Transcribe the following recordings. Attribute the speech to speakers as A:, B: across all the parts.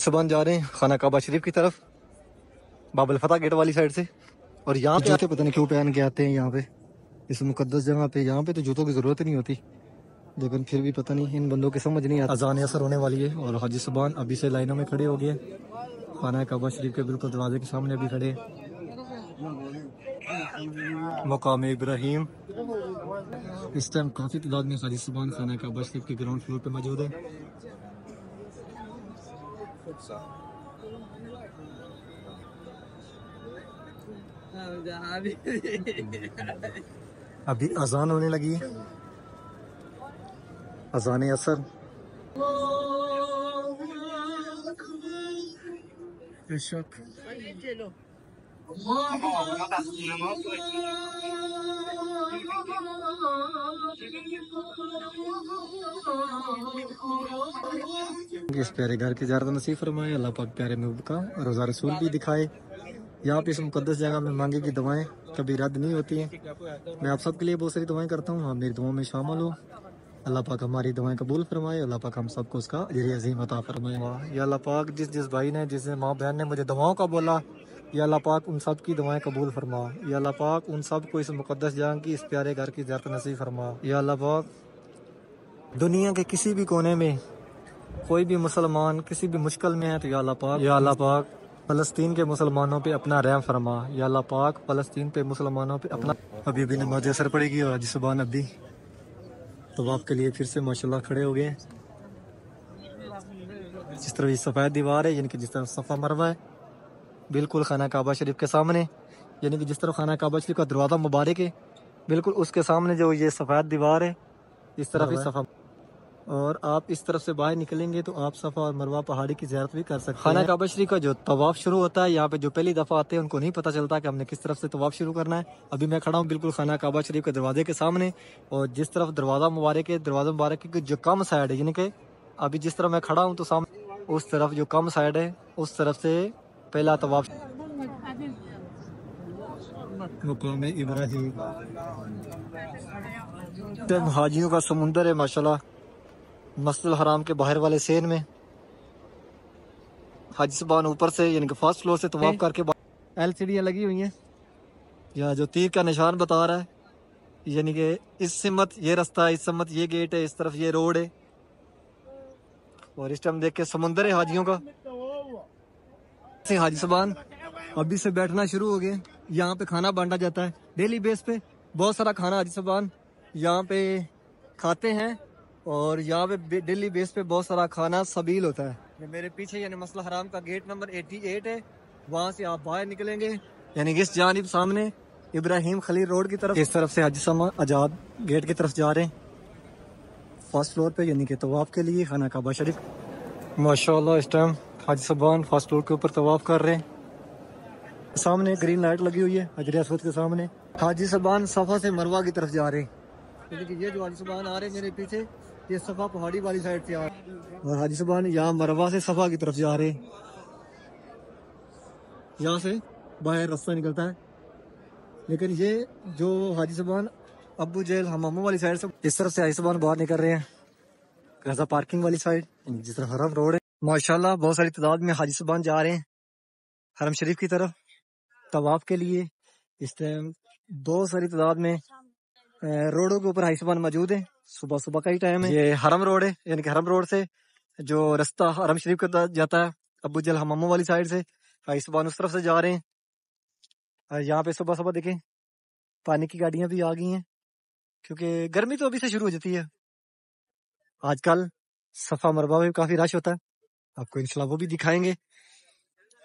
A: صبح جا رہے ہیں خانہ کعبہ شریف کی طرف باب الفتح گیٹ والی سائڈ سے، اور یہاں پہ جوتے پتہ نہیں کیوں پہن کے آتے ہیں یہاں پہ اس مقدس جگہ پہ۔ یہاں پہ تو جوتوں کی ضرورت نہیں ہوتی، لیکن پھر بھی پتہ نہیں ان بندوں کی سمجھ نہیں آتی۔ اذان اثر ہونے والی ہے اور حاجی صبان ابھی سے لائنوں میں کھڑے ہو گئے خانہ کعبہ شریف کے بالکل دروازے کے سامنے ابھی کھڑے ہیں۔ مقام ابراہیم اس ٹائم کافی تعداد میں حاجی صبان خانہ کعبہ شریف کے گراؤنڈ فلور پہ موجود ہے۔ ابھی اذان ہونے لگی ہے، اذان اثر۔ بے شک اس پیارے گھر کی زیارت نصیب فرمائے، اللہ پاک پیارے محبوب کا روزہ رسول بھی دکھائے۔ یہاں پہ اس مقدس جگہ میں مانگے کی دعائیں کبھی رد نہیں ہوتی ہیں۔ میں آپ سب کے لیے بہت ساری دعائیں کرتا ہوں، آپ میری دعاؤں میں شامل ہو۔ اللہ پاک ہماری دعائیں قبول فرمائے، اللہ پاک ہم سب کو اس کا اجر عظیم عطا فرمائے۔ یا اللہ پاک جس بھائی نے، جس ماں بہن نے مجھے دعاؤں کا بولا، یا اللہ پاک ان سب کی دعائیں قبول فرما۔ یا اللہ پاک ان سب کو اس مقدس جگہ کی، اس پیارے گھر کی زیارت نصیب فرما۔ یا اللہ پاک دنیا کے کسی بھی کونے میں کوئی بھی مسلمان کسی بھی مشکل میں ہے تو یا اللہ پاک فلسطین کے مسلمانوں پہ اپنا رحم فرما۔ یا اللہ پاک فلسطین پہ مسلمانوں پہ اپنا۔ ابھی نماز اثر پڑے گی اور حاجی صبان ابھی طواف کے لیے پھر سے ماشاءاللہ کھڑے ہو گئے ہیں۔ جس طرح یہ سفید دیوار ہے، یعنی کہ جس طرح صفا مروہ ہے بالکل خانہ کعبہ شریف کے سامنے، یعنی کہ جس طرح خانہ کعبہ شریف کا دروازہ مبارک ہے بالکل اس کے سامنے جو یہ سفید دیوار ہے، اس طرف ہی صفا، اور آپ اس طرف سے باہر نکلیں گے تو آپ صفا اور مروہ پہاڑی کی زیارت بھی کر سکتے ہیں۔ خانہ کعبہ شریف کا جو طواف شروع ہوتا ہے، یہاں پہ جو پہلی دفعہ آتے ہیں ان کو نہیں پتہ چلتا کہ ہم نے کس طرف سے طواف شروع کرنا ہے۔ ابھی میں کھڑا ہوں بالکل خانہ کعبہ شریف کے دروازے کے سامنے، اور جس طرف دروازہ مبارک ہے، دروازہ مبارک کی جو کم سائڈ ہے، یعنی کہ ابھی جس طرح میں کھڑا ہوں تو سامنے اس طرف جو کم سائڈ ہے اس طرف سے پہلا طواف مقام ابراہیم۔ حاجیوں کا سمندر ہے ماشاءاللہ مسجد الحرام کے باہر والے سین میں۔ حاجی صبان اوپر سے یعنی کہ فرسٹ فلور سے طواف کر کے LCD لگی ہوئی ہیں، یا جو تیر کا نشان بتا رہا ہے، یعنی کہ اس سمت یہ رستہ ہے، اس سمت یہ گیٹ ہے، اس طرف یہ روڈ ہے۔ اور اس ٹائم دیکھ کے سمندر ہے حاجیوں کا۔ حاجی صبان ابھی سے بیٹھنا شروع ہو گئے، یہاں پہ کھانا بانٹا جاتا ہے ڈیلی بیس پہ، بہت سارا کھانا حاجی صبان یہاں پہ کھاتے ہیں، اور یہاں پہ ڈیلی بیس پہ بہت سارا کھانا سبیل ہوتا ہے۔ میرے پیچھے یعنی مسجد الحرام کا گیٹ نمبر 88 ہے، وہاں سے آپ باہر نکلیں گے یعنی کہ اس جانب سامنے ابراہیم خلیل روڈ کی طرف، اس طرف سے حاجی صبان آزاد گیٹ کی طرف جا رہے ہیں فرسٹ فلور پہ، یعنی کہ طواف کے لیے خانہ کعبہ شریف۔ ماشاءاللہ اس ٹائم حاجی صبان فرسٹ فلور کے اوپر طواف کر رہے ہیں، سامنے گرین لائٹ لگی ہوئی ہے حجر اسود کے سامنے۔ حاجی صبان صفا سے مروہ کی طرف جا رہے ہیں، یعنی کہ یہ جو حاجی صبان آ رہے ہیں میرے پیچھے، یہ صفا پہاڑی والی سائڈ سے آ رہے ہیں، اور حاجی صبان یہاں مروہ سے صفا کی طرف جا رہے ہیں، یہاں سے باہر راستہ نکلتا ہے۔ لیکن یہ جو حاجی صبان ابو جیل ہماموں والی سائڈ سے اس طرف سے حاجی صبان باہر نکل رہے ہیں رضا پارکنگ والی سائڈ، جس طرح حرم روڈ ہے۔ ماشاءاللہ بہت ساری تعداد میں حاجی صبان جا رہے ہیں حرم شریف کی طرف طواف کے لیے۔ اس ٹائم بہت ساری تعداد میں روڈوں کے اوپر حاجی صبان موجود ہیں، صبح صبح کا ہی ٹائم ہے۔ یہ حرم روڈ ہے، یعنی کہ حرم روڈ سے جو رستہ حرم شریف کا جاتا ہے ابو جل ہماموں والی سائڈ سے، حاجی صبان اس طرف سے جا رہے ہیں۔ اور یہاں پہ صبح صبح دیکھیں پانی کی گاڑیاں بھی آ گئی ہیں، کیونکہ گرمی تو ابھی سے شروع ہو جاتی ہے۔ آج کل صفا مروہ میں کافی رش ہوتا ہے، آپ کو انشاءاللہ وہ بھی دکھائیں گے۔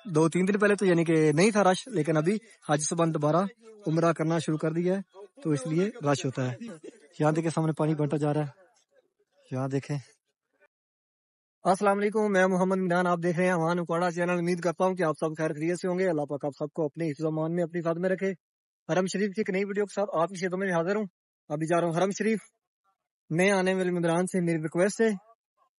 A: 2-3 دن پہلے تو یعنی کہ نہیں تھا رش، لیکن ابھی حاجی صبان دوبارہ عمرہ کرنا شروع کر دیا ہے تو اس لیے رش ہوتا ہے۔ یہاں دیکھیں سامنے پانی بنتا جا رہا ہے، یہاں دیکھیں۔ السلام علیکم، میں محمد عمران، آپ دیکھ رہے ہیں امان اکواڑا چینل۔ امید کرتا ہوں کہ آپ سب خیر خیریت سے ہوں گے، اللہ پاک آپ سب کو اپنے حفظ و امان میں اپنی خدمت میں رکھے۔ حرم شریف کی ایک نئی ویڈیو کے ساتھ آپ کی خدمت میں حاضر ہوں۔ ابھی جا رہا ہوں حرم شریف، نئے آنے والے ممبران سے میری ریکویسٹ ہے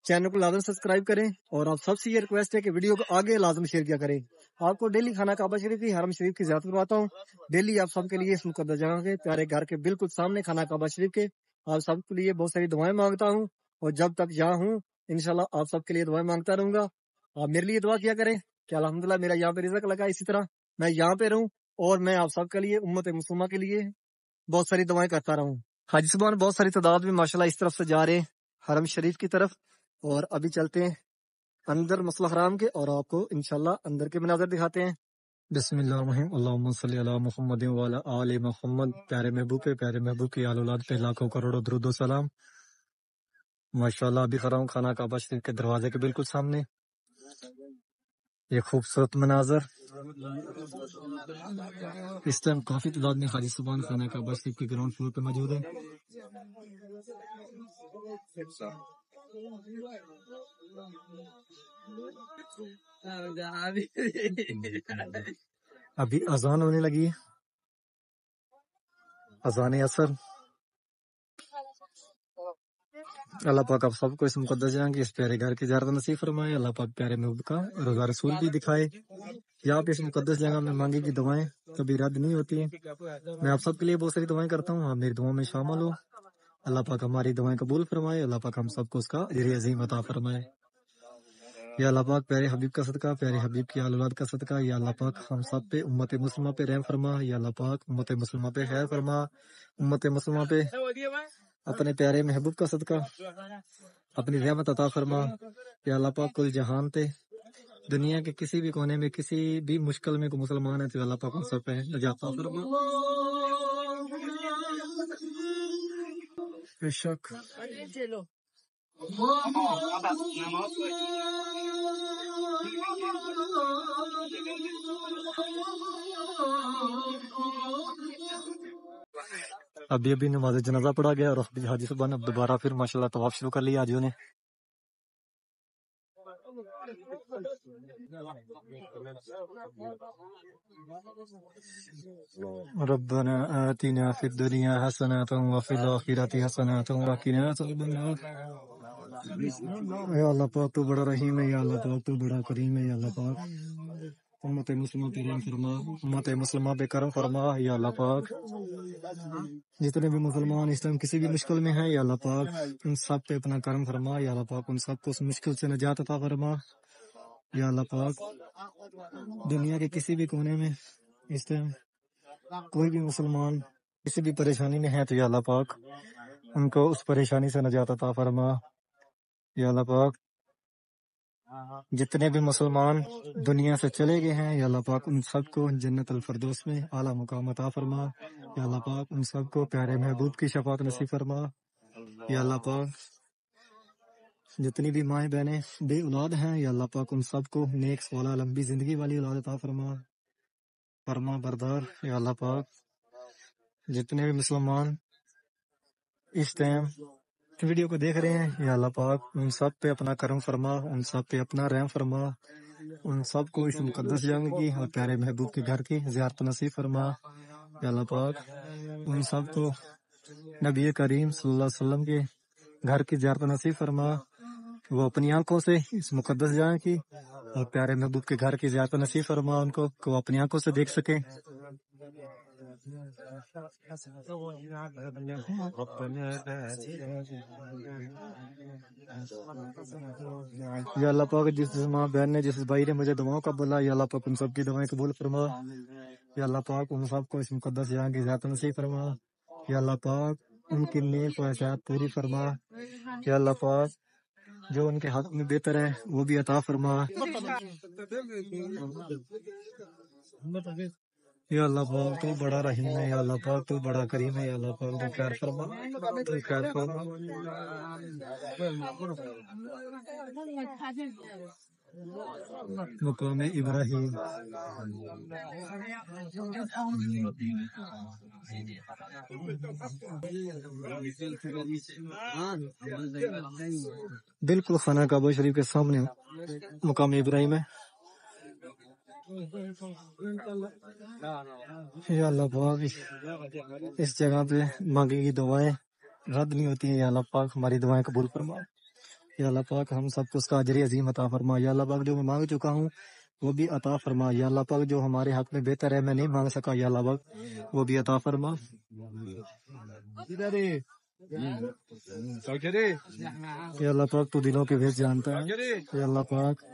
A: چینل کو لازم سبسکرائب کریں، اور آپ سب سے یہ ریکویسٹ ہے کہ ویڈیو کو آگے لازم شیئر کیا کریں۔ آپ کو ڈیلی خانہ کعبہ شریف کی، حرم شریف کی زیارت کرواتا ہوں ڈیلی آپ سب کے لیے، اس مقدس جگہ کے پیارے گھر کے بالکل سامنے خانہ کعبہ شریف کے آپ سب کے لیے بہت ساری دعائیں مانگتا ہوں، اور جب تک یہاں ہوں انشاءاللہ آپ سب کے لیے دعائیں مانگتا رہوں گا۔ آپ میرے لیے دعا کیا کریں کہ الحمدللہ میرا یہاں پہ رزق لگا، اسی طرح میں یہاں پہ رہوں اور میں آپ سب کے لیے، امت مسلمہ کے لیے بہت ساری دعائیں کرتا رہوں۔ حاجی صاحبان بہت ساری تعداد میں ماشاءاللہ اس طرف سے جا رہے ہیں حرم شریف کی طرف، اور ابھی چلتے ہیں اندر مسجد حرام کے اور آپ کو انشاءاللہ اندر کے مناظر دکھاتے ہیں۔ بسم اللہ الرحمن الرحیم، اللہم صلی علی محمد وعلی آل محمد۔ پیارے محبوب کی آل اولاد پہ لاکھوں کروڑوں درود و سلام۔ ماشاءاللہ ابھی کھڑا ہوں خانہ کعبہ شریف کے دروازے کے بالکل سامنے، یہ خوبصورت مناظر۔ اس ٹائم کافی تعداد میں حاجی صاحبان خانہ کعبہ شریف کے گراؤنڈ فلور پہ موجود ہیں۔ ابھی اذان ہونے لگی ہے، اذان عصر۔ اللہ پاک آپ سب کو اس مقدس جگہ کی، اس پیارے گھر کی زیارت نصیب فرمائے۔ اللہ پاک پیارے محبوب کا روزہ رسول بھی دکھائے۔ یہاں پہ اس مقدس جگہ میں مانگی کی دعائیں کبھی رد نہیں ہوتی ہیں۔ میں آپ سب کے لیے بہت ساری دعائیں کرتا ہوں، آپ میری دعاؤں میں شامل ہو۔ اللہ پاک ہماری دعائیں قبول فرمائے، اللہ پاک ہم سب کو اس کا اجر عظیم عطا فرمائے۔ یا اللہ پاک پیارے حبیب کا صدقہ، پیارے حبیب کی آل اولاد کا صدقہ، یا اللہ پاک ہم سب پہ امت مسلمہ پہ رحم فرما۔ یا اللہ پاک امت مسلمہ پہ خیر فرما، امت مسلمہ پہ اپنے پیارے محبوب کا صدقہ اپنی رحمت عطا فرما۔ یا اللہ پاک کل جہان پہ دنیا کے کسی بھی کونے میں کسی بھی مشکل میں کوئی مسلمان ہے تو اللہ پاک ان سب پہ نجات عطا فرما۔ بے شک ابھی نماز جنازہ پڑھا گیا اور حاجی صاحب نے دوبارہ پھر ماشاءاللہ طواف شروع کر لیا حاجیوں نے۔ ربنا آتنا فی الدنیا حسنۃ وفی الآخرۃ حسنۃ وقنا عذاب النار۔ یا اللہ پاک تو بڑا رحیم ہے، یا اللہ پاک تو بڑا کریم ہے، یا اللہ پاک امت مسلمہ پہ رحم فرما، امت مسلمہ پہ کرم فرما۔ یا اللہ پاک جتنے بھی مسلمان اس ٹائم کسی بھی مشکل میں ہیں، یا اللہ پاک ان سب پہ اپنا کرم فرما۔ یا اللہ پاک ان سب کو اس مشکل سے نجات عطا فرما۔ یا اللہ پاک دنیا کے کسی بھی کونے میں اس ٹائم کوئی بھی مسلمان کسی بھی پریشانی میں ہے تو یا اللہ پاک ان کو اس پریشانی سے نجات عطا فرما۔ یا اللہ پاک جتنے بھی مسلمان دنیا سے چلے گئے ہیں، یا اللہ پاک ان سب کو جنت الفردوس میں اعلیٰ مقام عطا فرما۔ یا اللہ پاک ان سب کو پیارے محبوب کی شفاعت نصیب فرما۔ یا اللہ پاک جتنی بھی مائیں بہنیں بے اولاد ہیں، یا اللہ پاک ان سب کو نیک صالح لمبی زندگی والی اولاد عطا فرما، فرما بردار۔ یا اللہ پاک جتنے بھی مسلمان اس ٹائم ویڈیو کو دیکھ رہے ہیں، یا اللہ پاک ان سب پہ اپنا کرم فرما، ان سب پہ اپنا رحم فرما، ان سب کو اس مقدس جگہ کی اور پیارے محبوب کے گھر کی زیارت نصیب فرما۔ یا اللہ پاک ان سب کو نبی کریم صلی اللہ علیہ وسلم کے گھر کی زیارت نصیب فرما، وہ اپنی آنکھوں سے اس مقدس جگہ کی اور پیارے محبوب کے گھر کی زیارت نصیب فرما، ان کو کہ وہ اپنی آنکھوں سے دیکھ سکیں۔ یا اللہ پاک جس ماں بہن نے جس بھائی نے مجھے دعاؤں کا بولا، یا اللہ پاک ان سب کی دعائیں قبول فرما۔ یا اللہ پاک ان سب کو اس مقدس جگہ کی زیارت نصیب فرما۔ یا اللہ پاک ان کی نیک خواہشات پوری فرما۔ یا اللہ پاک جو ان کے حق میں بہتر ہے وہ بھی عطا فرما۔ یا اللہ پاک تو بڑا رحیم ہے، یا اللہ پاک تو بڑا کریم ہے، یا اللہ پاک تو خیر فرما، تو خیر فرما۔ مقام ابراہیم بالکل خانہ کعبہ شریف کے سامنے مقام ابراہیم ہے۔ یا اللہ پاک اس جگہ پہ مانگی کی دعائیں رد نہیں ہوتی ہیں، یا اللہ پاک ہماری دعائیں قبول فرما۔ یا اللہ پاک ہم سب کو اس کا اجر عظیم عطا فرما۔ یا اللہ پاک جو میں مانگ چکا ہوں وہ بھی عطا فرما۔ یا اللہ پاک جو ہمارے حق میں بہتر ہے میں نہیں مانگ سکا، یا اللہ پاک وہ بھی عطا فرما۔ یا اللہ پاک تو دلوں کے بھیج جانتا ہے۔ یا اللہ پاک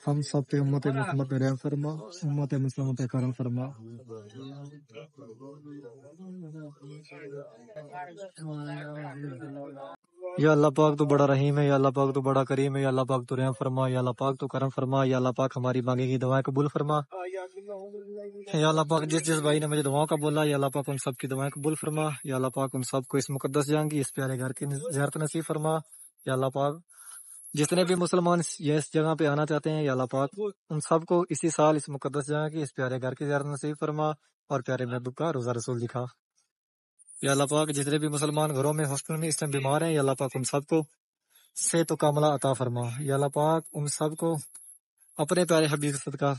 A: ہم سب پہ امت محمد پہ رحم فرما، امت مسلمہ پہ کرم فرما۔ یا اللہ پاک تو بڑا رحیم ہے، یا اللہ پاک تو بڑا کریم ہے، یا اللہ پاک تو رحم فرما، یا اللہ پاک تو کرم فرما، یا اللہ پاک ہماری مانگی کی دعائیں قبول فرما۔ یا اللہ پاک جس جس بھائی نے مجھے دعاؤں کا بولا، یا اللہ پاک ان سب کی دعائیں قبول فرما، یا اللہ پاک ان سب کو اس مقدس جان کی، اس پیارے گھر کی زیارت نصیب فرما۔ یا اللہ پاک جتنے بھی مسلمان اس جگہ پہ آنا چاہتے ہیں، یا اللہ پاک ان سب کو اسی سال اس مقدس جگہ کی، اس پیارے گھر کی زیارت نصیب فرما، اور پیارے محبوب کا روزہ رسول دکھا۔ یا اللہ پاک جتنے بھی مسلمان گھروں میں ہاسپٹل میں اس ٹائم بیمار ہیں، یا اللہ پاک ان سب کو صحت و کاملہ عطا فرما۔ یا اللہ پاک ان سب کو اپنے پیارے حبیب صدقہ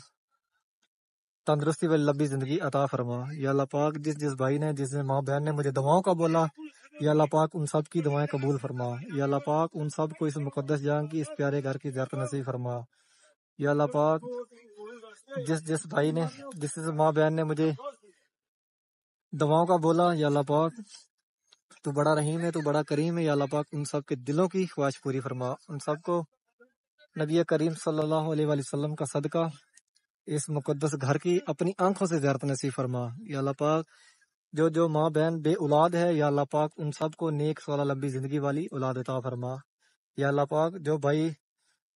A: تندرستی و لمبی زندگی عطا فرما۔ یا اللہ پاک جس جس بھائی نے، جس ماں بہن نے مجھے دعاؤں کا بولا، یا اللہ پاک ان سب کی دعائیں قبول فرما۔ یا اللہ پاک ان سب کو اس مقدس جان کی، اس پیارے گھر کی زیارت نصیب فرما۔ یا اللہ پاک جس جس بھائی نے، جس جس ماں بہن نے مجھے دعاؤں کا بولا، یا اللہ پاک تو بڑا رحیم ہے، تو بڑا کریم ہے، یا اللہ پاک ان سب کے دلوں کی خواہش پوری فرما۔ ان سب کو نبی کریم صلی اللہ علیہ وآلہ وسلم کا صدقہ اس مقدس گھر کی اپنی آنکھوں سے زیارت نصیب فرما۔ یا اللہ پاک جو ماں بہن بے اولاد ہے، یا اللہ پاک ان سب کو نیک سالہ لمبی زندگی والی اولاد عطا فرما۔ یا اللہ پاک جو بھائی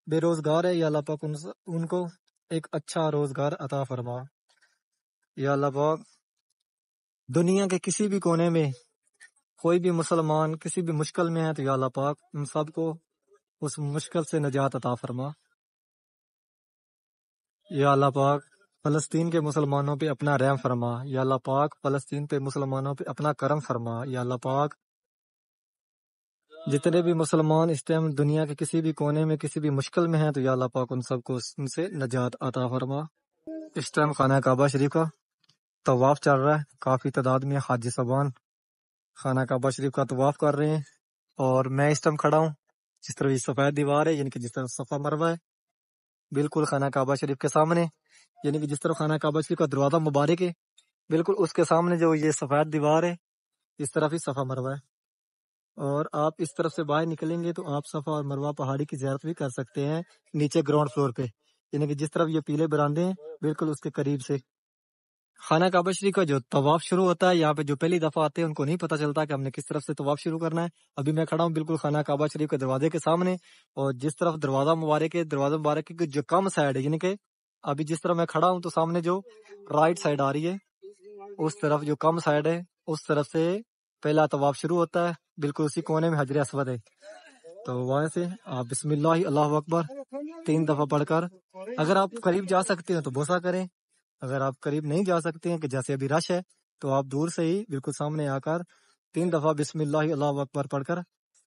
A: بے روزگار ہے، یا اللہ پاک ان کو ایک اچھا روزگار عطا فرما۔ یا اللہ پاک دنیا کے کسی بھی کونے میں کوئی بھی مسلمان کسی بھی مشکل میں ہے، تو یا اللہ پاک ان سب کو اس مشکل سے نجات عطا فرما۔ یا اللہ پاک فلسطین کے مسلمانوں پہ اپنا رحم فرما۔ یا اللہ پاک فلسطین پہ مسلمانوں پہ اپنا کرم فرما۔ یا اللہ پاک جتنے بھی مسلمان اس ٹائم دنیا کے کسی بھی کونے میں کسی بھی مشکل میں ہیں، تو یا اللہ پاک ان سب کو ان سے نجات عطا فرما۔ اس ٹائم خانہ کعبہ شریف کا طواف چل رہا ہے، کافی تعداد میں حاجی صاحبان خانہ کعبہ شریف کا طواف کر رہے ہیں، اور میں اس ٹائم کھڑا ہوں جس طرح یہ سفید دیوار ہے، یعنی کہ جس طرح صفا مروہ ہے، بالکل خانہ کعبہ شریف کے سامنے، یعنی کہ جس طرح خانہ کعبہ شریف کا دروازہ مبارک ہے، بالکل اس کے سامنے جو یہ سفید دیوار ہے، اس طرف ہی صفا مروہ ہے۔ اور آپ اس طرف سے باہر نکلیں گے تو آپ صفا اور مروہ پہاڑی کی زیارت بھی کر سکتے ہیں نیچے گراؤنڈ فلور پہ، یعنی کہ جس طرف یہ پیلے براندے ہیں بالکل اس کے قریب سے۔ خانہ کعبہ شریف کا جو طواف شروع ہوتا ہے، یہاں پہ جو پہلی دفعہ آتے ہیں ان کو نہیں پتہ چلتا کہ ہم نے کس طرف سے طواف شروع کرنا ہے۔ ابھی میں کھڑا ہوں بالکل خانہ کعبہ شریف کے دروازے کے سامنے، اور جس طرف دروازہ مبارک کی جو کم سائڈ ہے، یعنی کہ ابھی جس طرح میں کھڑا ہوں تو سامنے جو رائٹ سائڈ آ رہی ہے، اس طرف جو کم سائڈ ہے اس طرف سے پہلا طواف شروع ہوتا ہے، بالکل اسی کونے میں حجر اسود ہے۔ تو وہاں سے آپ بسم اللہ اللہ اکبر 3 دفعہ پڑھ کر، اگر آپ قریب جا سکتے ہیں تو بوسہ کریں، اگر آپ قریب نہیں جا سکتے ہیں کہ جیسے ابھی رش ہے، تو آپ دور سے ہی بالکل سامنے آ کر 3 دفعہ بسم اللہ اللہ اکبر پڑھ کر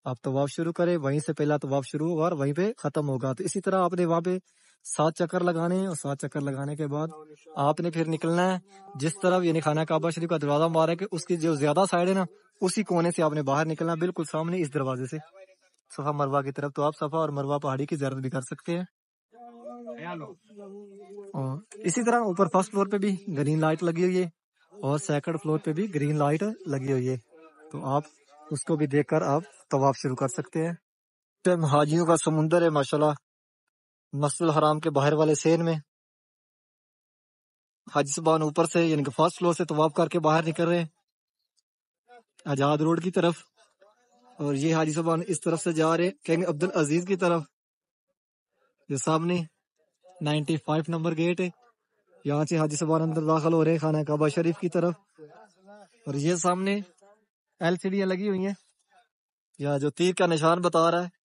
A: آپ طواف شروع کریں۔ وہیں سے پہلا طواف شروع ہوگا اور وہیں پہ ختم ہوگا۔ تو اسی طرح آپ نے وہاں پہ 7 چکر لگانے ہیں، اور 7 چکر لگانے کے بعد آپ نے پھر نکلنا ہے جس طرف، یعنی خانہ کعبہ شریف کا دروازہ مبارک ہے اس کی جو زیادہ سائڈ ہے نا، اسی کونے سے آپ نے باہر نکلنا ہے، بالکل سامنے اس دروازے سے صفا مروہ کی طرف۔ تو آپ صفا اور مروہ پہاڑی کی زیارت بھی کر سکتے ہیں۔ اور اسی طرح اوپر فرسٹ فلور پہ بھی گرین لائٹ لگی ہوئی ہے، اور سیکنڈ فلور پہ بھی گرین لائٹ لگی ہوئی ہے، تو آپ اس کو بھی دیکھ کر آپ طواف شروع کر سکتے ہیں۔ ٹائم حاجیوں کا سمندر ہے ماشاءاللہ، مسجد الحرام کے باہر والے سین میں حاجی صاحبان اوپر سے، یعنی کہ فرسٹ فلور سے طواف کر کے باہر نکل رہے ہیں آزاد روڈ کی طرف، اور یہ حاجی صاحبان اس طرف سے جا رہے ہیں کنگ عبد العزیز کی طرف۔ یہ سامنے 95 نمبر گیٹ ہے، یہاں سے حاجی صاحبان اندر داخل ہو رہے ہیں خانہ کعبہ شریف کی طرف۔ اور یہ سامنے LCD لگی ہوئی ہیں، یا جو تیر کا نشان بتا رہا ہے،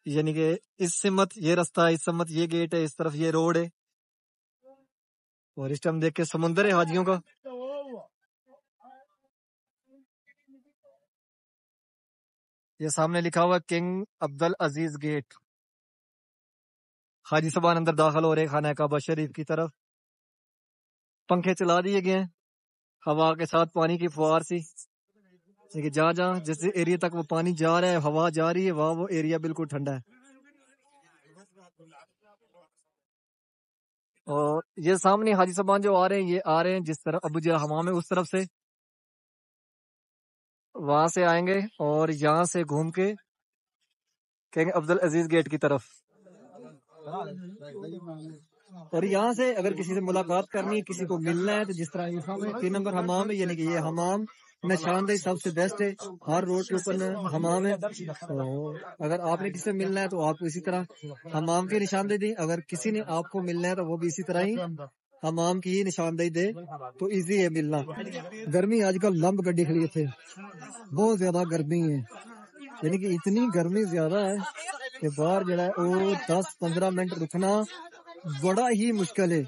A: یعنی کہ اس سمت یہ رستہ ہے، اس سمت یہ گیٹ ہے، اس طرف یہ روڈ ہے۔ اور اس ٹائم دیکھ کے سمندر ہے حاجیوں کا۔ یہ سامنے لکھا ہوا کنگ عبد العزیز گیٹ۔ حاجی صاحبان اندر داخل ہو رہے خانہ کعبہ شریف کی طرف۔ پنکھے چلا دیے گئے ہیں ہوا کے ساتھ، پانی کی فوار سی، کہ جہاں جہاں جس ایریا تک وہ پانی جا رہا ہے، ہوا جا رہی ہے، وہاں وہ ایریا بالکل ٹھنڈا ہے۔ اور یہ سامنے حاجی صاحبان جو آ رہے ہیں، یہ آ رہے ہیں جس طرح ابو جہل حمام ہے اس طرف سے، وہاں سے آئیں گے اور یہاں سے گھوم کے کنگ عبد العزیز گیٹ کی طرف۔ اور یہاں سے اگر کسی سے ملاقات کرنی ہے، کسی کو ملنا ہے، تو جس طرح یہاں میں 3 نمبر حمام ہے، یعنی کہ یہ حمام نشاندہی سب سے بیسٹ ہے، ہر روڈ کے اوپر حمام ہے۔ تو اگر آپ نے کسی سے ملنا ہے تو آپ کو اسی طرح حمام کی نشاندہی دیں، اگر کسی نے آپ کو ملنا ہے تو وہ بھی اسی طرح ہی حمام کی ہی نشاندہی دے، تو ایزی ہے ملنا۔ گرمی آج کل لمب گڈی کھڑی تھے، بہت زیادہ گرمی ہے، یعنی کہ اتنی گرمی زیادہ ہے کہ باہر جڑا ہے وہ 10-15 منٹ رکنا بڑا ہی مشکل ہے۔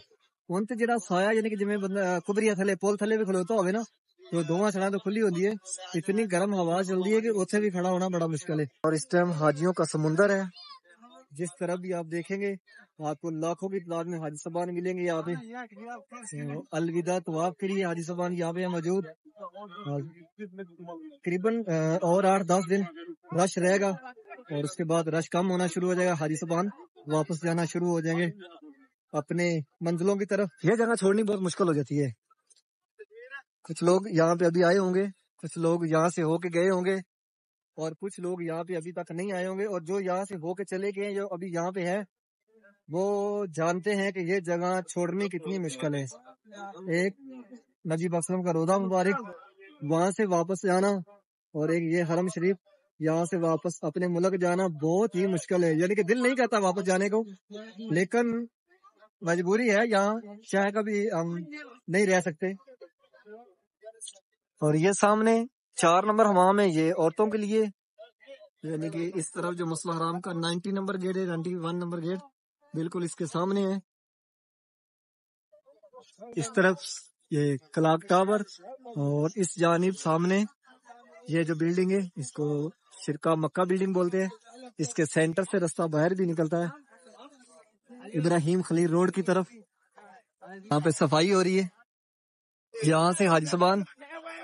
A: ان تے جڑا سایہ یعنی کہ جویں بندہ کبریا تھلے پول تھلے بھی کھلوتا ہوئے نا، تو دونوں سڑاں تو کھلی ہوندی ہے، اتنی گرم ہوا چلتی ہے کہ اتنے بھی کھڑا ہونا بڑا مشکل ہے۔ اور اس ٹائم حاجیوں کا سمندر ہے، جس طرف بھی آپ دیکھیں گے آپ کو لاکھوں کی تعداد میں حاجی صاحبان ملیں گے یہاں پہ۔ الوداع طواف کے لیے حاجی صاحبان یہاں پہ موجود، تقریباً اور 8-10 دن رش رہے گا، اور اس کے بعد رش کم ہونا شروع ہو جائے گا، حاجی صاحبان واپس جانا شروع ہو جائیں گے اپنے منزلوں کی طرف۔ یہ جگہ چھوڑنی بہت مشکل ہو جاتی ہے، کچھ لوگ یہاں پہ ابھی آئے ہوں گے، کچھ لوگ یہاں سے ہو کے گئے ہوں گے، اور کچھ لوگ یہاں پہ ابھی تک نہیں آئے ہوں گے، اور جو یہاں سے ہو کے چلے گئے جو ابھی یہاں پہ ہے وہ جانتے ہیں کہ یہ جگہ چھوڑنی کتنی مشکل ہے۔ ایک نبی اسلم کا روضہ مبارک، وہاں سے واپس جانا، اور ایک یہ حرم شریف یہاں سے واپس اپنے ملک جانا بہت ہی مشکل ہے، یعنی کہ دل نہیں کرتا واپس جانے کو، لیکن مجبوری ہے، یہاں چاہے کبھی ہم نہیں رہ سکتے۔ اور یہ سامنے 4 نمبر حمام ہے، یہ عورتوں کے لیے، یعنی کہ اس طرف جو مسلح حرام کا 90 نمبر گیٹ ہے، 91 نمبر گیٹ بالکل اس کے سامنے ہے۔ اس طرف یہ کلاک ٹاور، اور اس جانب سامنے یہ جو بلڈنگ ہے اس کو شرکا مکہ بلڈنگ بولتے ہیں، اس کے سینٹر سے رستہ باہر بھی نکلتا ہے ابراہیم خلیل روڈ کی طرف۔ یہاں پہ صفائی ہو رہی ہے، یہاں سے حاجی صاحبان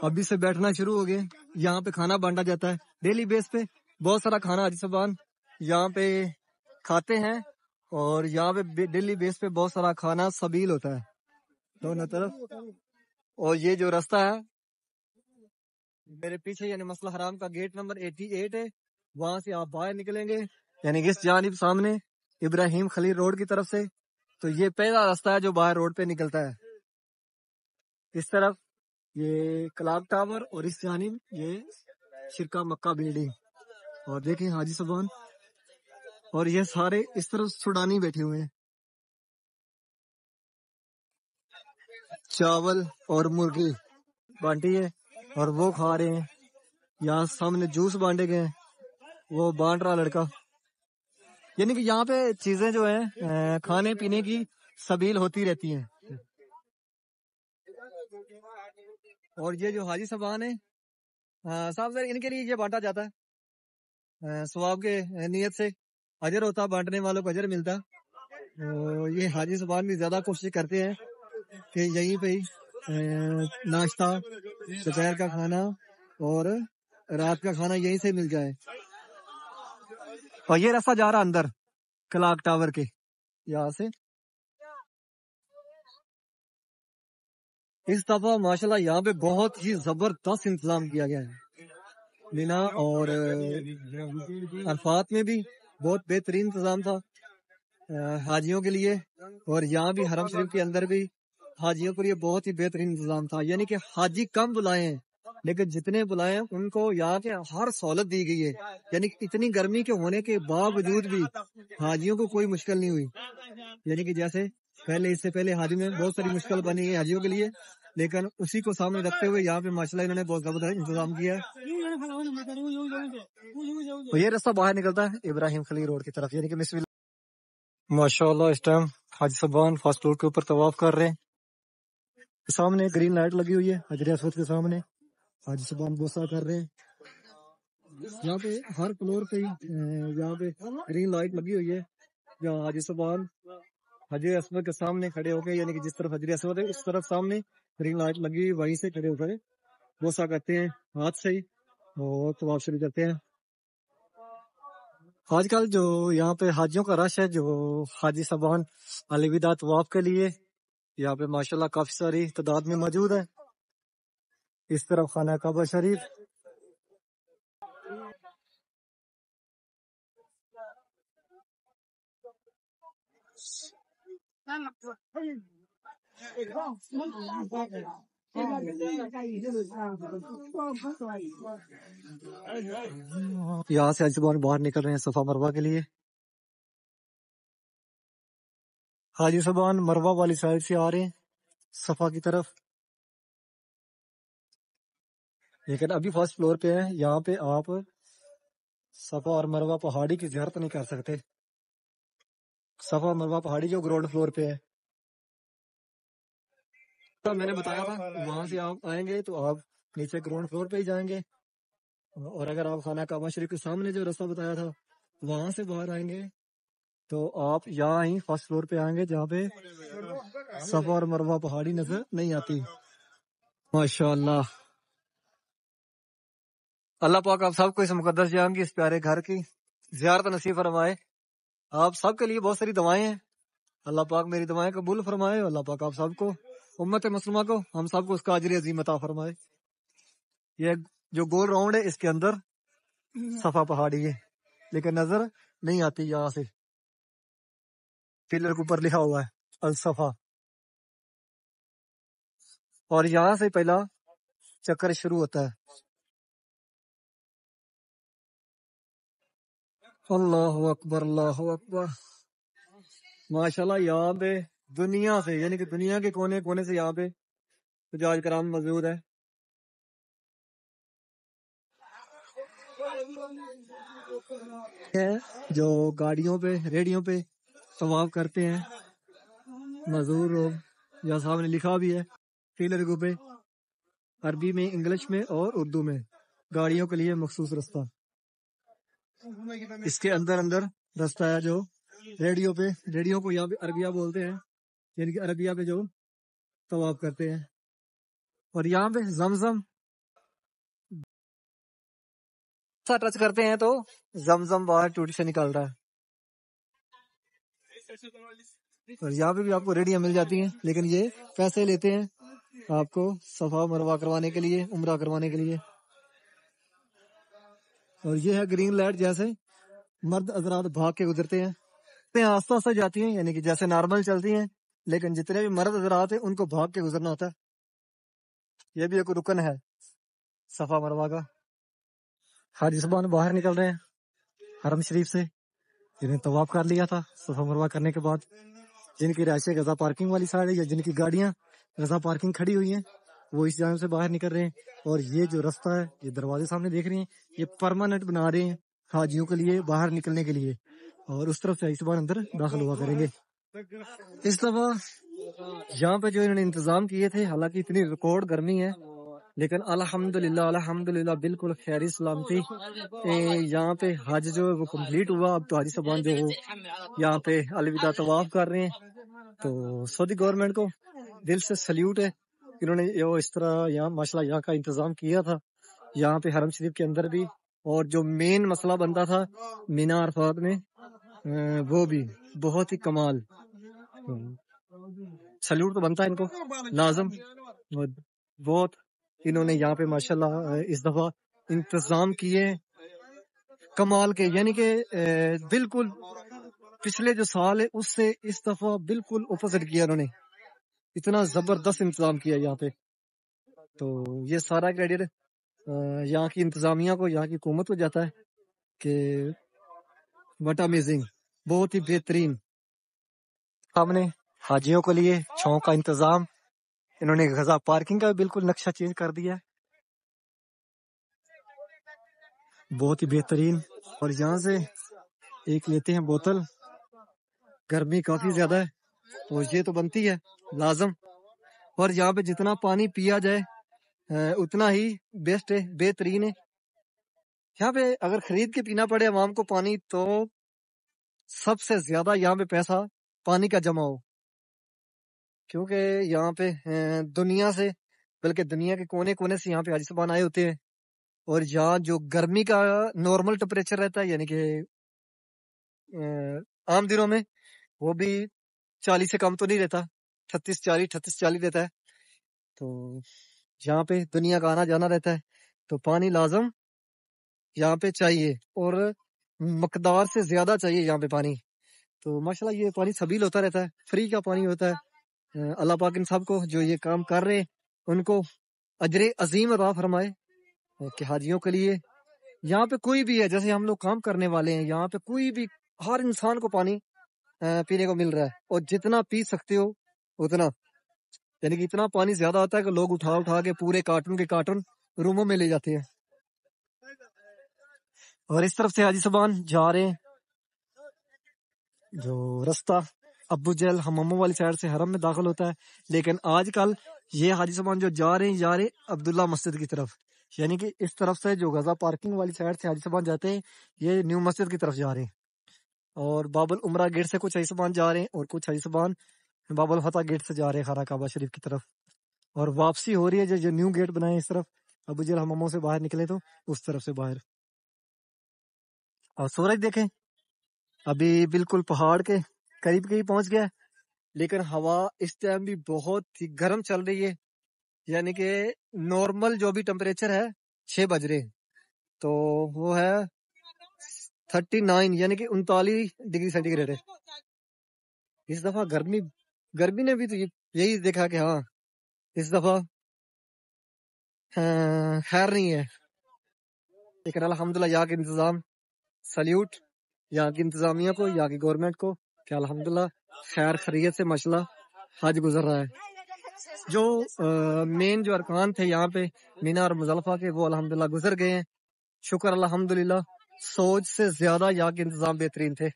A: ابھی سے بیٹھنا شروع ہو گئے، یہاں پہ کھانا بانٹا جاتا ہے ڈیلی بیس پہ، بہت سارا کھانا حاجی صاحبان یہاں پہ کھاتے ہیں، اور یہاں پہ ڈیلی بیس پہ بہت سارا کھانا سبیل ہوتا ہے دونوں طرف۔ اور یہ جو راستہ ہے میرے پیچھے یعنی مسلح حرام کا گیٹ نمبر 88 ہے، وہاں سے آپ باہر نکلیں گے یعنی کہ اس جانب سامنے ابراہیم خلیل روڈ کی طرف سے، تو یہ پہلا راستہ ہے جو باہر روڈ پہ نکلتا ہے۔ اس طرف یہ کلاک ٹاور، اور اس جانب یہ شرکا مکہ بلڈنگ، اور دیکھیں حاجی صاحبان، اور یہ سارے اس طرف سوڈانی بیٹھے ہوئے ہیں، چاول اور مرغی بانٹی ہے اور وہ کھا رہے ہیں۔ یہاں سامنے جوس بانٹے گئے ہیں، وہ بانٹ رہا لڑکا، یعنی کہ یہاں پہ چیزیں جو ہیں کھانے پینے کی سبیل ہوتی رہتی ہیں۔ اور یہ جو حاجی صاحبان ہیں صاحب سر، ان کے لیے یہ بانٹا جاتا ہے ثواب کے نیت سے، اجر ہوتا، بانٹنے والوں کو اجر ملتا۔ یہ حاجی صاحبان بھی زیادہ کوشش کرتے ہیں کہ یہیں پہ ہی ناشتہ، دوپہر کا کھانا اور رات کا کھانا یہیں سے مل جائے۔ اور یہ راستہ جا رہا اندر کلاک ٹاور کے، یہاں سے اس دفعہ ماشاءاللہ یہاں پہ بہت ہی زبردست انتظام کیا گیا ہے، مینا اور عرفات میں بھی بہت بہترین انتظام تھا حاجیوں کے لیے، اور یہاں بھی حرم شریف کے اندر بھی حاجیوں کے لیے بہت ہی بہترین انتظام تھا، یعنی کہ حاجی کم بلائے ہیں لیکن جتنے بلائے ہیں ان کو یہاں کے ہر سہولت دی گئی ہے، یعنی کہ اتنی گرمی کے ہونے کے باوجود بھی حاجیوں کو کوئی مشکل نہیں ہوئی، یعنی کہ جیسے پہلے اس سے پہلے حاجی میں بہت ساری مشکل بنی ہے حاجیوں کے لیے، لیکن اسی کو سامنے رکھتے ہوئے یہاں پہ ماشاءاللہ انہوں نے بہت زبردست انتظام کیا ہے۔ یہ راستہ باہر نکلتا ہے ابراہیم خلیل روڈ کی طرف، یعنی کہ مسویل۔ ماشاءاللہ اس ٹائم حاجی صاحبان فاسٹ فوڈ کے اوپر طواف کر رہے ہیں، سامنے گرین لائٹ لگی ہوئی ہے حجر اسود کے سامنے، حاجی صاحبان بوسہ کر رہے ہیں، یہاں پہ ہر فلور پہ یہاں پہ گرین لائٹ لگی ہوئی ہے، جہاں حاجی صاحبان حجر اسود کے سامنے کھڑے ہو کے، یعنی کہ جس طرف حجر اسود ہے اس طرف سامنے گرین لائٹ لگی ہوئی، وہیں سے کھڑے ہو کر بوسہ کرتے ہیں ہاتھ سے ہی اور طواف شروع کرتے ہیں۔ آج کل جو یہاں پہ حاجیوں کا رش ہے، جو حاجی صاحبان الوداع طواف کے لیے یہاں پہ ماشاءاللہ کافی ساری تعداد میں موجود ہے۔ اس طرف خانہ کعبہ شریف، یہاں سے حاجی صاحب باہر نکل رہے ہیں صفا مروہ کے لیے. حاجی صاحب مروہ والی سائڈ سے آ رہے ہیں صفا کی طرف، لیکن ابھی فرسٹ فلور پہ ہے. یہاں پہ آپ صفا اور مروہ پہاڑی کی زیارت نہیں کر سکتے. صفا مروہ پہاڑی جو گراؤنڈ فلور پہ ہے، تو میں نے بتایا تھا وہاں سے آپ آئیں گے تو آپ نیچے گراؤنڈ فلور پہ ہی جائیں گے، اور اگر آپ خانہ کعبہ شریف کے سامنے جو رستہ بتایا تھا وہاں سے باہر آئیں گے تو آپ یہاں ہی فرسٹ فلور پہ آئیں گے جہاں پہ صفا اور مروہ پہاڑی نظر نہیں آتی. ماشاءاللہ، اللہ پاک آپ سب کو اس مقدس جام کی اس پیارے گھر کی زیارت نصیب فرمائے. آپ سب کے لیے بہت ساری دعائیں ہیں، اللہ پاک میری دعائیں قبول فرمائے. اللہ پاک آپ سب کو، امت مسلمہ کو، ہم سب کو اس کا اجر عظیم عطا فرمائے. یہ جو گول راؤنڈ ہے اس کے اندر صفا پہاڑی ہے، لیکن نظر نہیں آتی. یہاں سے پلر کے اوپر لکھا ہوا ہے الصفا، اور یہاں سے پہلا چکر شروع ہوتا ہے. اللہ اکبر، اللہ اکبر. ماشاءاللہ یہاں پہ دنیا سے، یعنی کہ دنیا کے کونے کونے سے یہاں پہ حجاج کرام موجود ہے. جو گاڑیوں پہ، ریڑیوں پہ طواف کرتے ہیں مزدور لوگ، یا صاحب نے لکھا بھی ہے ٹیلر کو پہ، عربی میں، انگلش میں اور اردو میں، گاڑیوں کے لیے مخصوص رستہ. اس کے اندر اندر رستہ ہے جو ریڈیو پہ، ریڈیو کو یہاں پہ عربیہ بولتے ہیں، یعنی کہ عربیہ پہ جو طواف کرتے ہیں. اور یہاں پہ زمزم ٹچ کرتے ہیں تو زمزم باہر ٹوٹی سے نکل رہا ہے. اور یہاں پہ بھی آپ کو ریڈیاں مل جاتی ہیں، لیکن یہ پیسے لیتے ہیں آپ کو صفا مروہ کروانے کے لیے، عمرہ کروانے کے لیے. اور یہ ہے گرین لائٹ، جیسے مرد حضرات بھاگ کے گزرتے ہیں، آستہ آستہ جاتی ہیں، یعنی کہ جیسے نارمل چلتی ہیں، لیکن جتنے بھی مرد حضرات ہیں ان کو بھاگ کے گزرنا ہوتا ہے. یہ بھی ایک رکن ہے صفا مروہ کا. حاجی صاحب باہر نکل رہے ہیں حرم شریف سے، جنہیں طواف کر لیا تھا صفا مروہ کرنے کے بعد. جن کی رہائشیں غزہ پارکنگ والی سائڈ ہے، یا جن کی گاڑیاں غزہ پارکنگ کھڑی ہوئی ہیں، وہ اس جانب سے باہر نکل رہے ہیں. اور یہ جو رستہ ہے، یہ دروازے سامنے دیکھ رہے ہیں، یہ پرماننٹ بنا رہے ہیں حاجیوں کے لیے باہر نکلنے کے لیے، اور اس طرف سے اس بار اندر داخل ہوا کریں گے. اس دفعہ یہاں پہ جو انہوں نے انتظام کیے تھے، حالانکہ اتنی ریکارڈ گرمی ہے، لیکن الحمدللہ الحمدللہ بالکل خیری سلامتی یہاں پہ حج جو ہے وہ کمپلیٹ ہوا. اب تو حاجی صاحبان جو یہاں پہ الوداع طواف کر رہے ہیں. تو سعودی گورنمنٹ کو دل سے سلیوٹ ہے، انہوں نے اس طرح یہاں ماشاءاللہ یہاں کا انتظام کیا تھا. یہاں پہ حرم شریف کے اندر بھی، اور جو مین مسئلہ بنتا تھا مینا عرفات میں، وہ بھی بہت ہی کمال. سلیوٹ تو بنتا ہے ان کو لازم. بہت انہوں نے یہاں پہ ماشاءاللہ اس دفعہ انتظام کیے کمال کے، یعنی کہ بالکل پچھلے جو سال ہے اس سے اس دفعہ بالکل اپوزٹ کیا انہوں نے. اتنا زبردست انتظام کیا یہاں پہ. تو یہ سارا کریڈٹ یہاں کی انتظامیہ کو، یہاں کی حکومت کو جاتا ہے کہ وٹ امیزنگ، بہت ہی بہترین. ہم نے حاجیوں کے لیے چھاؤں کا انتظام، انہوں نے غزہ پارکنگ کا بالکل نقشہ چینج کر دیا ہے، بہت ہی بہترین. اور یہاں سے ایک لیتے ہیں بوتل، گرمی کافی زیادہ ہے تو یہ تو بنتی ہے لازم. اور یہاں پہ جتنا پانی پیا جائے اتنا ہی بیسٹ ہے، بہترین ہے. یہاں پہ اگر خرید کے پینا پڑے عوام کو پانی، تو سب سے زیادہ یہاں پہ پیسہ پانی کا جمع ہو، کیونکہ یہاں پہ دنیا سے، بلکہ دنیا کے کونے کونے سے یہاں پہ حاجی صاحبان آئے ہوتے ہیں. اور یہاں جو گرمی کا نارمل ٹمپریچر رہتا ہے، یعنی کہ عام دنوں میں وہ بھی 40 سے کم تو نہیں رہتا، 38 40 رہتا ہے. تو یہاں پہ دنیا کا آنا جانا رہتا ہے، تو پانی لازم یہاں پہ چاہیے، اور مقدار سے زیادہ چاہیے یہاں پہ پانی. تو ماشاءاللہ یہ پانی سبیل ہوتا رہتا ہے, فری کا پانی ہوتا ہے. اللہ پاک ان سب کو جو یہ کام کر رہے ہیں ان کو اجر عظیم عطا فرمائے کہ حاجیوں کے لیے یہاں پہ کوئی بھی ہے, جیسے ہم لوگ کام کرنے والے ہیں, یہاں پہ کوئی بھی ہر انسان کو پانی پینے کو مل رہا ہے, اور جتنا پی سکتے ہو اتنا, یعنی کہ اتنا پانی زیادہ ہوتا ہے کہ لوگ اٹھا اٹھا کے پورے کارٹون کے کارٹون روموں میں لے جاتے ہیں. اور اس طرف سے حاجی صاحبان جا رہے ہیں, جو رستہ ابو جہل حماموں والی سائڈ سے حرم میں داخل ہوتا ہے, لیکن آج کل یہ حاجی صاحبان جو جا رہے ہیں عبداللہ مسجد کی طرف, یعنی کہ اس طرف سے جو غزہ پارکنگ والی سائڈ سے حاجی صاحبان جاتے ہیں یہ نیو مسجد کی طرف جا رہے ہیں, اور باب العمرہ گیٹ سے کچھ حاجی صاحبان جا رہے ہیں, اور کچھ حاجی صاحبان باب الفتح گیٹ سے جا رہے ہیں خانہ کعبہ شریف کی طرف, اور واپسی ہو رہی ہے جو نیو گیٹ بنائے اس طرف ابو جہل حماموں سے باہر نکلے تو اس طرف سے باہر. اور سورج دیکھیں ابھی بالکل پہاڑ کے قریب پہنچ گیا, لیکن ہوا اس ٹائم بھی بہت ہی گرم چل رہی ہے, یعنی کہ نارمل جو بھی ٹمپریچر ہے 6 بج رہے تو وہ ہے 39, یعنی کہ 39 ڈگری سینٹی گریڈ ہے. اس دفعہ گرمی نے بھی تو یہی دیکھا کہ ہاں اس دفعہ خیر نہیں ہے, لیکن الحمدللہ یہاں کے انتظام, سلیوٹ یہاں کی انتظامیہ کو, یہاں کی گورنمنٹ کو کہ الحمدللہ خیر خیریت سے ماشاءاللہ حج گزر رہا ہے. جو مین جو ارکان تھے یہاں پہ مینا اور مزدلفہ کے وہ الحمدللہ گزر گئے ہیں, شکر الحمدللہ, سوچ سے زیادہ یہاں کے انتظام بہترین تھے.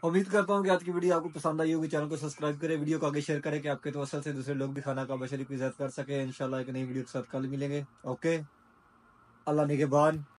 A: امید کرتا ہوں کہ آج کی ویڈیو آپ کو پسند آئی ہوگی. چینل کو سبسکرائب کریں, ویڈیو کو آگے شیئر کریں کہ آپ کے توسل سے دوسرے لوگ بھی خانہ کعبہ شریف کی زیارت کر سکیں. انشاءاللہ ایک نئی ویڈیو کے ساتھ کل ملیں گے. اوکے, اللہ نگہبان.